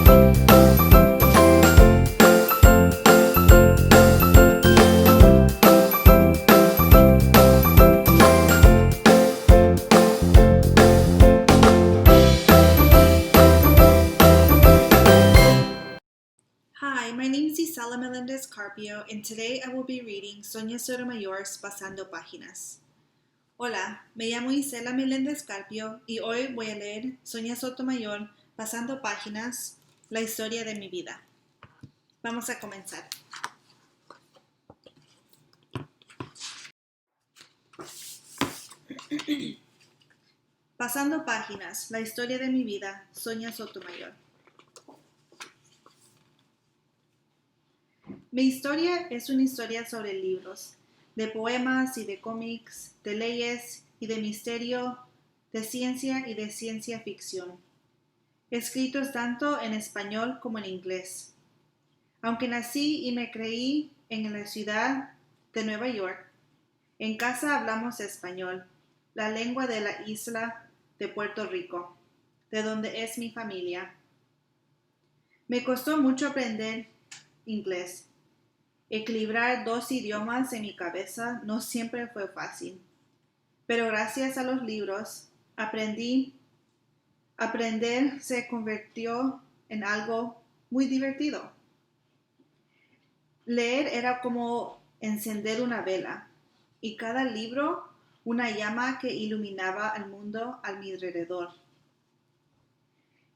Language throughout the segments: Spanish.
Hi, my name is Isela Melendez Carpio, and today I will be reading Sonia Sotomayor's Pasando Páginas. Hola, me llamo Isela Meléndez Carpio y hoy voy a leer Sonia Sotomayor Pasando Páginas, la historia de mi vida. Vamos a comenzar. Pasando Páginas, la historia de mi vida, Sonia Sotomayor. Mi historia es una historia sobre libros, de poemas y de cómics, de leyes y de misterio, de ciencia y de ciencia ficción, escritos tanto en español como en inglés. Aunque nací y me creí en la ciudad de Nueva York, en casa hablamos español, la lengua de la isla de Puerto Rico, de donde es mi familia. Me costó mucho aprender inglés. Equilibrar dos idiomas en mi cabeza no siempre fue fácil, pero gracias a los libros aprender se convirtió en algo muy divertido. Leer era como encender una vela y cada libro una llama que iluminaba el mundo a mi alrededor.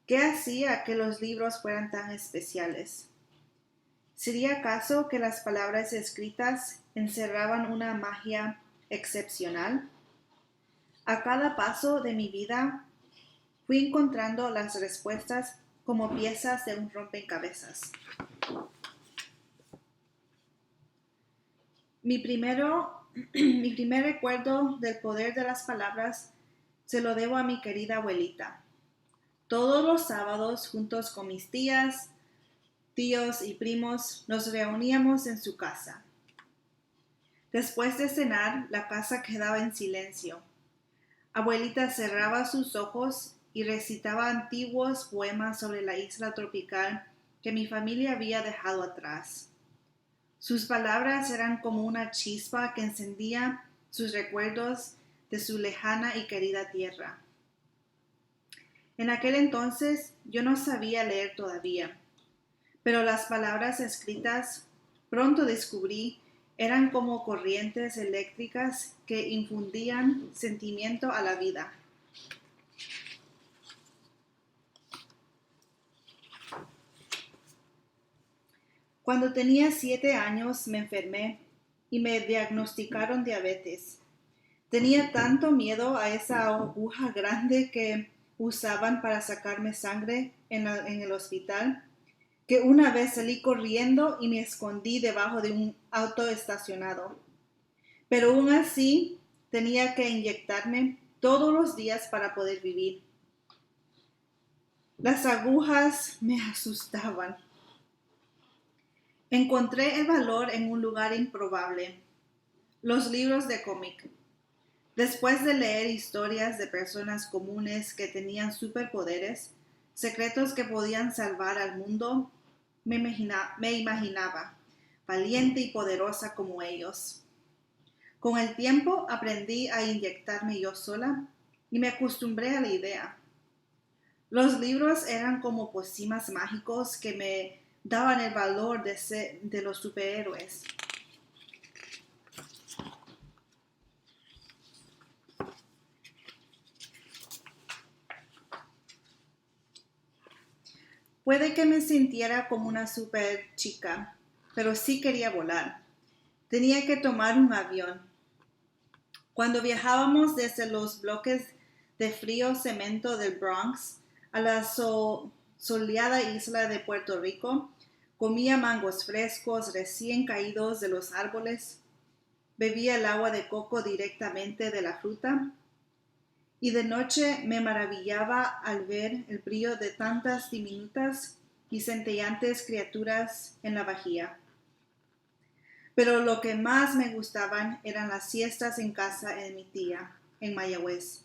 ¿Qué hacía que los libros fueran tan especiales? ¿Sería acaso que las palabras escritas encerraban una magia excepcional? A cada paso de mi vida fui encontrando las respuestas como piezas de un rompecabezas. Mi primer recuerdo del poder de las palabras se lo debo a mi querida abuelita. Todos los sábados, juntos con mis tías, tíos y primos, nos reuníamos en su casa. Después de cenar, la casa quedaba en silencio. Abuelita cerraba sus ojos y recitaba antiguos poemas sobre la isla tropical que mi familia había dejado atrás. Sus palabras eran como una chispa que encendía sus recuerdos de su lejana y querida tierra. En aquel entonces yo no sabía leer todavía, pero las palabras escritas, pronto descubrí, eran como corrientes eléctricas que infundían sentimiento a la vida. Cuando tenía 7 años me enfermé y me diagnosticaron diabetes. Tenía tanto miedo a esa aguja grande que usaban para sacarme sangre en el hospital, que una vez salí corriendo y me escondí debajo de un auto estacionado. Pero aún así tenía que inyectarme todos los días para poder vivir. Las agujas me asustaban. Encontré el valor en un lugar improbable: los libros de cómic. Después de leer historias de personas comunes que tenían superpoderes, secretos que podían salvar al mundo, me imaginaba valiente y poderosa como ellos. Con el tiempo aprendí a inyectarme yo sola y me acostumbré a la idea. Los libros eran como pócimas mágicos que me daban el valor de los superhéroes. Puede que me sintiera como una super chica, pero sí quería volar. Tenía que tomar un avión. Cuando viajábamos desde los bloques de frío cemento del Bronx a la soleada isla de Puerto Rico, comía mangos frescos recién caídos de los árboles, bebía el agua de coco directamente de la fruta, y de noche me maravillaba al ver el brillo de tantas diminutas y centelleantes criaturas en la bahía. Pero lo que más me gustaban eran las siestas en casa de mi tía, en Mayagüez.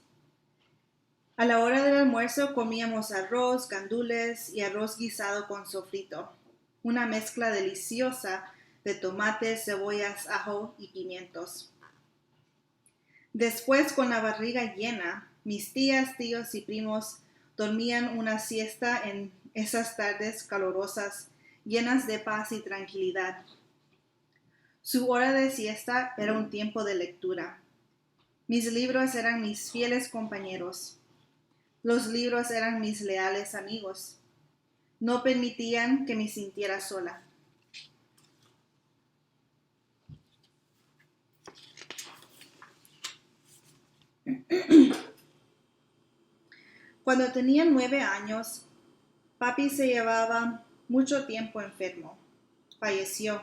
A la hora del almuerzo comíamos arroz, gandules y arroz guisado con sofrito, una mezcla deliciosa de tomates, cebollas, ajo y pimientos. Después, con la barriga llena, mis tías, tíos y primos dormían una siesta en esas tardes calurosas, llenas de paz y tranquilidad. Su hora de siesta era un tiempo de lectura. Mis libros eran mis fieles compañeros. Los libros eran mis leales amigos. No permitían que me sintiera sola. Cuando tenía 9 años, papi se llevaba mucho tiempo enfermo. Falleció.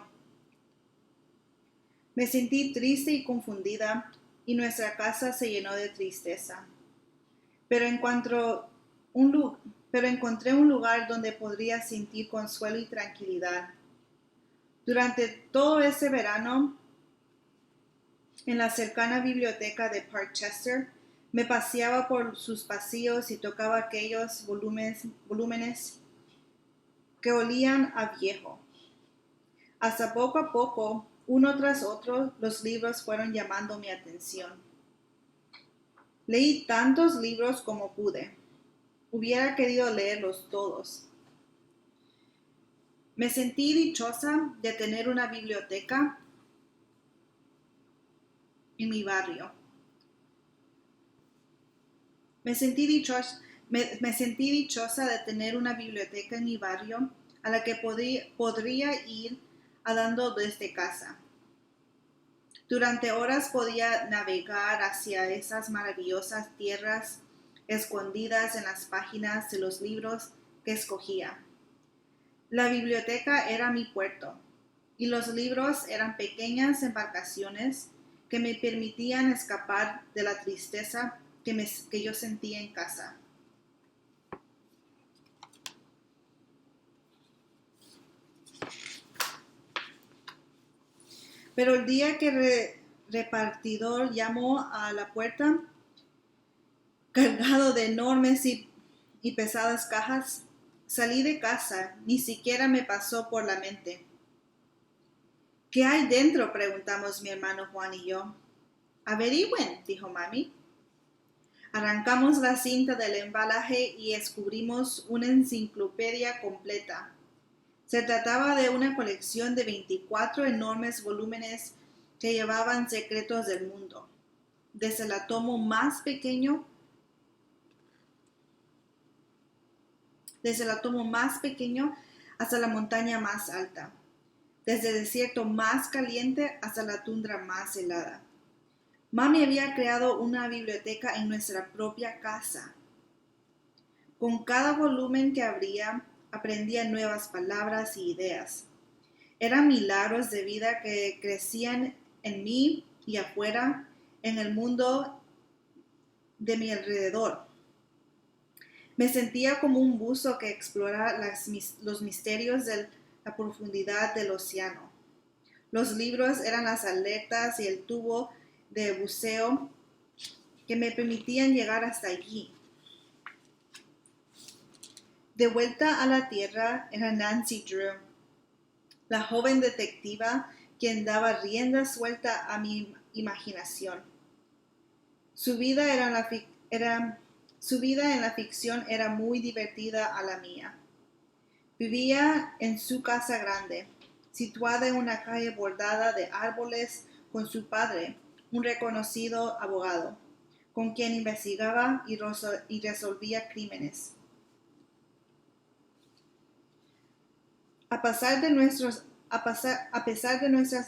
Me sentí triste y confundida y nuestra casa se llenó de tristeza. Pero encontré un lugar donde podría sentir consuelo y tranquilidad. Durante todo ese verano, en la cercana biblioteca de Park Chester, me paseaba por sus pasillos y tocaba aquellos volúmenes que olían a viejo. Hasta poco a poco, uno tras otro, los libros fueron llamando mi atención. Leí tantos libros como pude. Hubiera querido leerlos todos. Me sentí dichosa de tener una biblioteca en mi barrio. Me sentí dichosa de tener una biblioteca en mi barrio a la que podría ir andando desde casa. Durante horas podía navegar hacia esas maravillosas tierras escondidas en las páginas de los libros que escogía. La biblioteca era mi puerto y los libros eran pequeñas embarcaciones que me permitían escapar de la tristeza que yo sentía en casa. Pero el día que el repartidor llamó a la puerta, cargado de enormes y pesadas cajas, salí de casa, ni siquiera me pasó por la mente. ¿Qué hay dentro?, preguntamos mi hermano Juan y yo. Averigüen, dijo mami. Arrancamos la cinta del embalaje y descubrimos una enciclopedia completa. Se trataba de una colección de 24 enormes volúmenes que llevaban secretos del mundo, desde el átomo más pequeño hasta la montaña más alta, desde el desierto más caliente hasta la tundra más helada. Mami había creado una biblioteca en nuestra propia casa. Con cada volumen que abría, aprendía nuevas palabras y ideas. Eran milagros de vida que crecían en mí y afuera, en el mundo de mi alrededor. Me sentía como un buzo que explora los misterios de la profundidad del océano. Los libros eran las aletas y el tubo de buceo que me permitían llegar hasta allí. De vuelta a la tierra era Nancy Drew, la joven detectiva quien daba rienda suelta a mi imaginación. Su vida en la ficción era muy divertida a la mía. Vivía en su casa grande, situada en una calle bordada de árboles, con su padre, un reconocido abogado, con quien investigaba y resolvía crímenes. A pesar de nuestras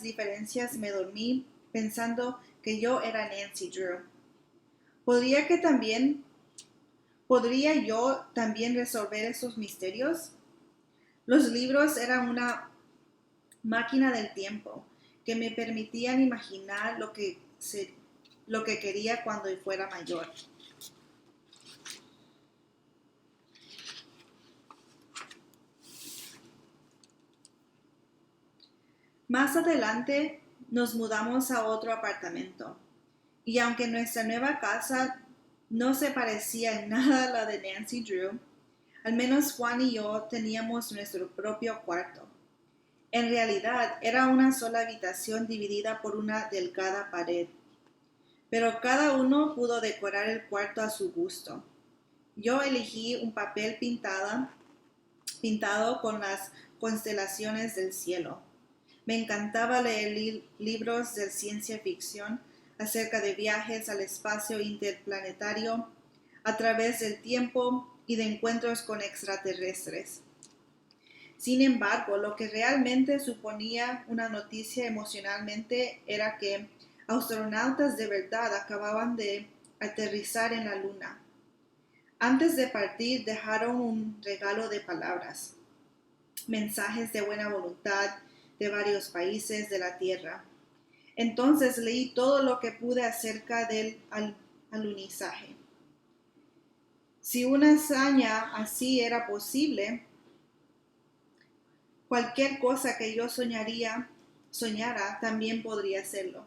diferencias, me dormí pensando que yo era Nancy Drew. ¿Podría yo también resolver esos misterios? Los libros eran una máquina del tiempo que me permitían imaginar lo que quería cuando fuera mayor. Más adelante nos mudamos a otro apartamento y aunque nuestra nueva casa no se parecía en nada a la de Nancy Drew. Al menos Juan y yo teníamos nuestro propio cuarto. En realidad era una sola habitación dividida por una delgada pared, pero cada uno pudo decorar el cuarto a su gusto. Yo elegí un papel pintado con las constelaciones del cielo. Me encantaba leer libros de ciencia ficción acerca de viajes al espacio interplanetario, a través del tiempo y de encuentros con extraterrestres. Sin embargo, lo que realmente suponía una noticia emocionalmente era que astronautas de verdad acababan de aterrizar en la Luna. Antes de partir dejaron un regalo de palabras, mensajes de buena voluntad de varios países de la Tierra. Entonces leí todo lo que pude acerca del alunizaje. Si una hazaña así era posible, cualquier cosa que yo soñara también podría serlo.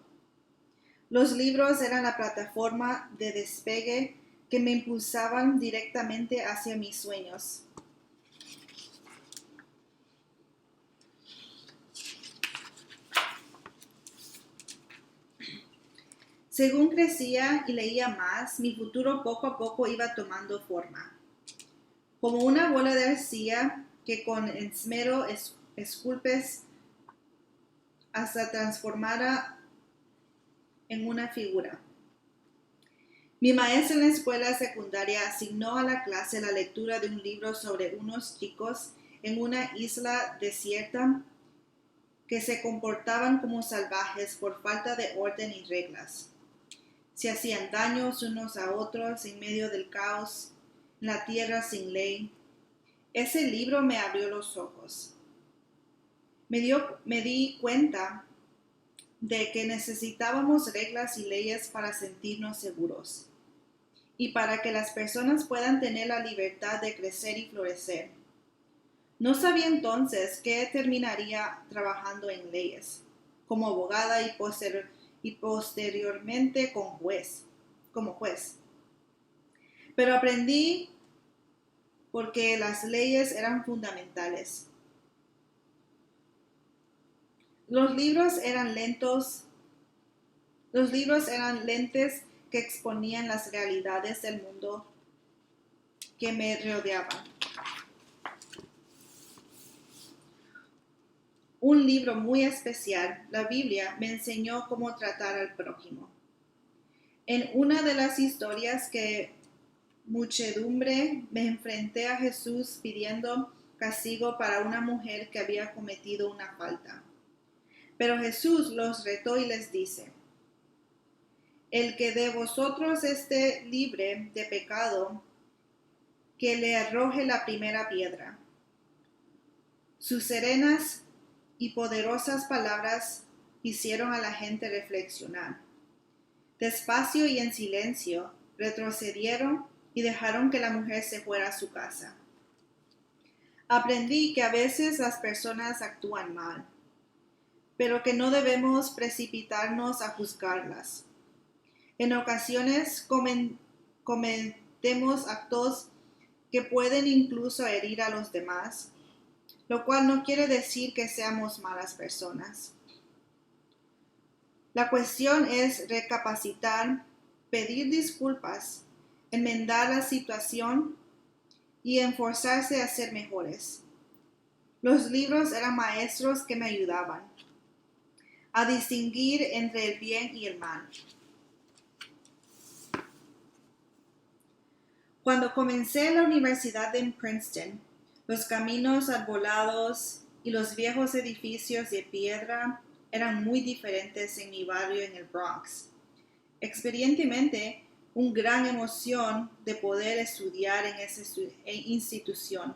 Los libros eran la plataforma de despegue que me impulsaban directamente hacia mis sueños. Según crecía y leía más, mi futuro poco a poco iba tomando forma. Como una bola de arcilla que con esmero esculpes hasta transformara en una figura. Mi maestra en la escuela secundaria asignó a la clase la lectura de un libro sobre unos chicos en una isla desierta que se comportaban como salvajes por falta de orden y reglas. Se hacían daños unos a otros en medio del caos, en la tierra sin ley. Ese libro me abrió los ojos. Me di cuenta de que necesitábamos reglas y leyes para sentirnos seguros y para que las personas puedan tener la libertad de crecer y florecer. No sabía entonces que terminaría trabajando en leyes, como abogada y posteriormente como juez. Pero aprendí porque las leyes eran fundamentales. Los libros eran lentes que exponían las realidades del mundo que me rodeaban. Un libro muy especial, la Biblia, me enseñó cómo tratar al prójimo. En una de las historias que muchedumbre me enfrenté a Jesús pidiendo castigo para una mujer que había cometido una falta. Pero Jesús los retó y les dice: el que de vosotros esté libre de pecado, que le arroje la primera piedra. Sus serenas y poderosas palabras hicieron a la gente reflexionar. Despacio y en silencio retrocedieron y dejaron que la mujer se fuera a su casa. Aprendí que a veces las personas actúan mal, pero que no debemos precipitarnos a juzgarlas. En ocasiones cometemos actos que pueden incluso herir a los demás, lo cual no quiere decir que seamos malas personas. La cuestión es recapacitar, pedir disculpas, enmendar la situación y esforzarse a ser mejores. Los libros eran maestros que me ayudaban a distinguir entre el bien y el mal. Cuando comencé la universidad en Princeton, los caminos arbolados y los viejos edificios de piedra eran muy diferentes en mi barrio en el Bronx. Experientemente, una gran emoción de poder estudiar en esa institución.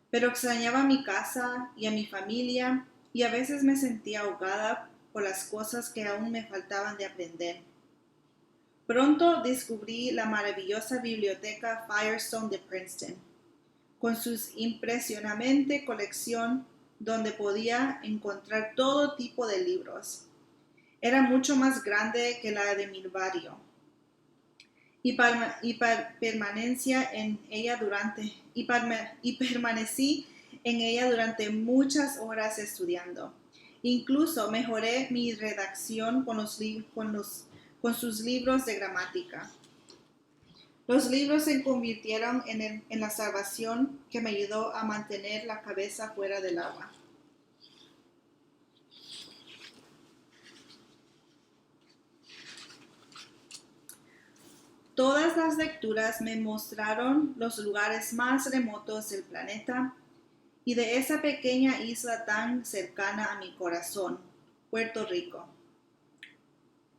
Pero extrañaba mi casa y a mi familia y a veces me sentía ahogada por las cosas que aún me faltaban de aprender. Pronto descubrí la maravillosa biblioteca Firestone de Princeton, con su impresionante colección donde podía encontrar todo tipo de libros. Era mucho más grande que la de mi barrio. permanencia en ella permanecí en ella durante muchas horas estudiando. Incluso mejoré mi redacción con sus libros de gramática. Los libros se convirtieron en la salvación que me ayudó a mantener la cabeza fuera del agua. Todas las lecturas me mostraron los lugares más remotos del planeta y de esa pequeña isla tan cercana a mi corazón, Puerto Rico.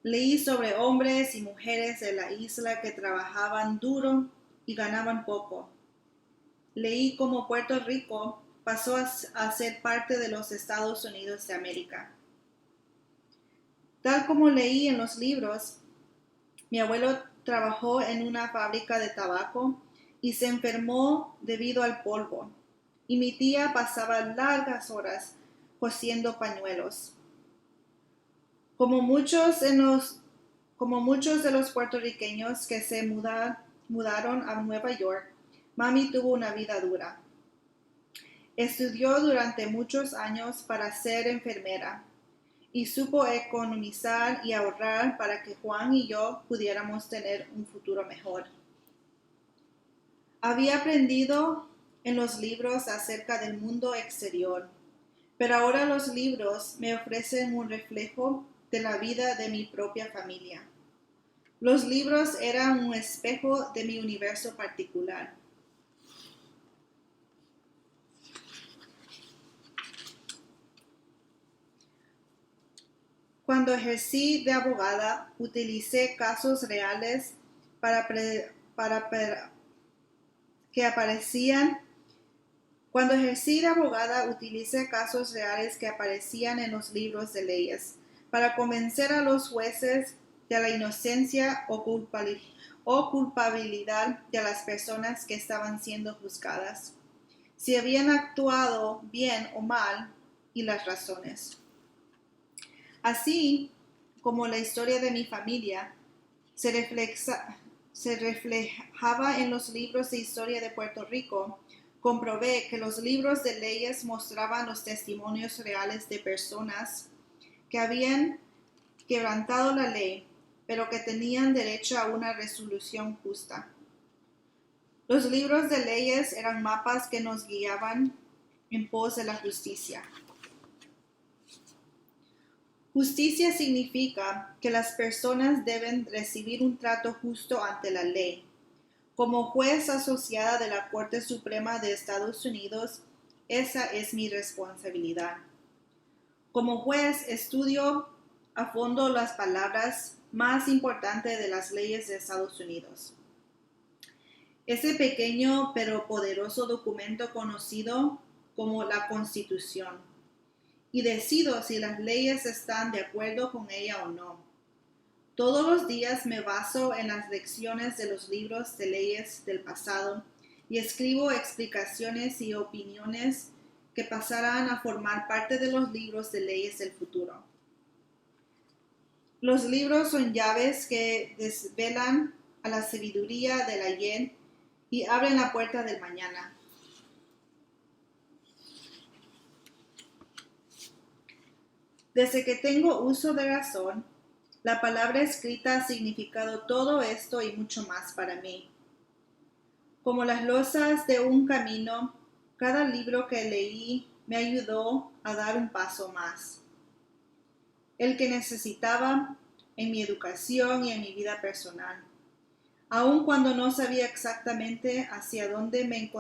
Leí sobre hombres y mujeres de la isla que trabajaban duro y ganaban poco. Leí cómo Puerto Rico pasó a ser parte de los Estados Unidos de América. Tal como leí en los libros, mi abuelo trabajó en una fábrica de tabaco y se enfermó debido al polvo, y mi tía pasaba largas horas cosiendo pañuelos. Como muchos de los puertorriqueños que se mudaron a Nueva York, mami tuvo una vida dura. Estudió durante muchos años para ser enfermera y supo economizar y ahorrar para que Juan y yo pudiéramos tener un futuro mejor. Había aprendido en los libros acerca del mundo exterior, pero ahora los libros me ofrecen un reflejo de la vida de mi propia familia. Los libros eran un espejo de mi universo particular. Cuando ejercí de abogada, utilicé casos reales Cuando ejercí de abogada, utilicé casos reales que aparecían en los libros de leyes para convencer a los jueces de la inocencia o culpabilidad de las personas que estaban siendo juzgadas, si habían actuado bien o mal y las razones. Así como la historia de mi familia se reflejaba en los libros de historia de Puerto Rico, comprobé que los libros de leyes mostraban los testimonios reales de personas que habían quebrantado la ley, pero que tenían derecho a una resolución justa. Los libros de leyes eran mapas que nos guiaban en pos de la justicia. Justicia significa que las personas deben recibir un trato justo ante la ley. Como juez asociada de la Corte Suprema de Estados Unidos, esa es mi responsabilidad. Como juez, estudio a fondo las palabras más importantes de las leyes de Estados Unidos. Ese pequeño pero poderoso documento conocido como la Constitución. Y decido si las leyes están de acuerdo con ella o no. Todos los días me baso en las lecciones de los libros de leyes del pasado y escribo explicaciones y opiniones que pasarán a formar parte de los libros de leyes del futuro. Los libros son llaves que desvelan a la sabiduría del ayer y abren la puerta del mañana. Desde que tengo uso de razón, la palabra escrita ha significado todo esto y mucho más para mí. Como las losas de un camino, cada libro que leí me ayudó a dar un paso más. El que necesitaba en mi educación y en mi vida personal. Aun cuando no sabía exactamente hacia dónde me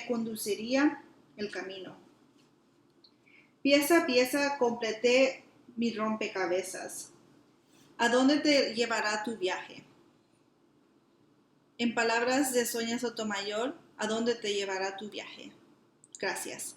conduciría el camino. Pieza a pieza completé mi rompecabezas. ¿A dónde te llevará tu viaje? En palabras de Sonia Sotomayor, ¿a dónde te llevará tu viaje? Gracias.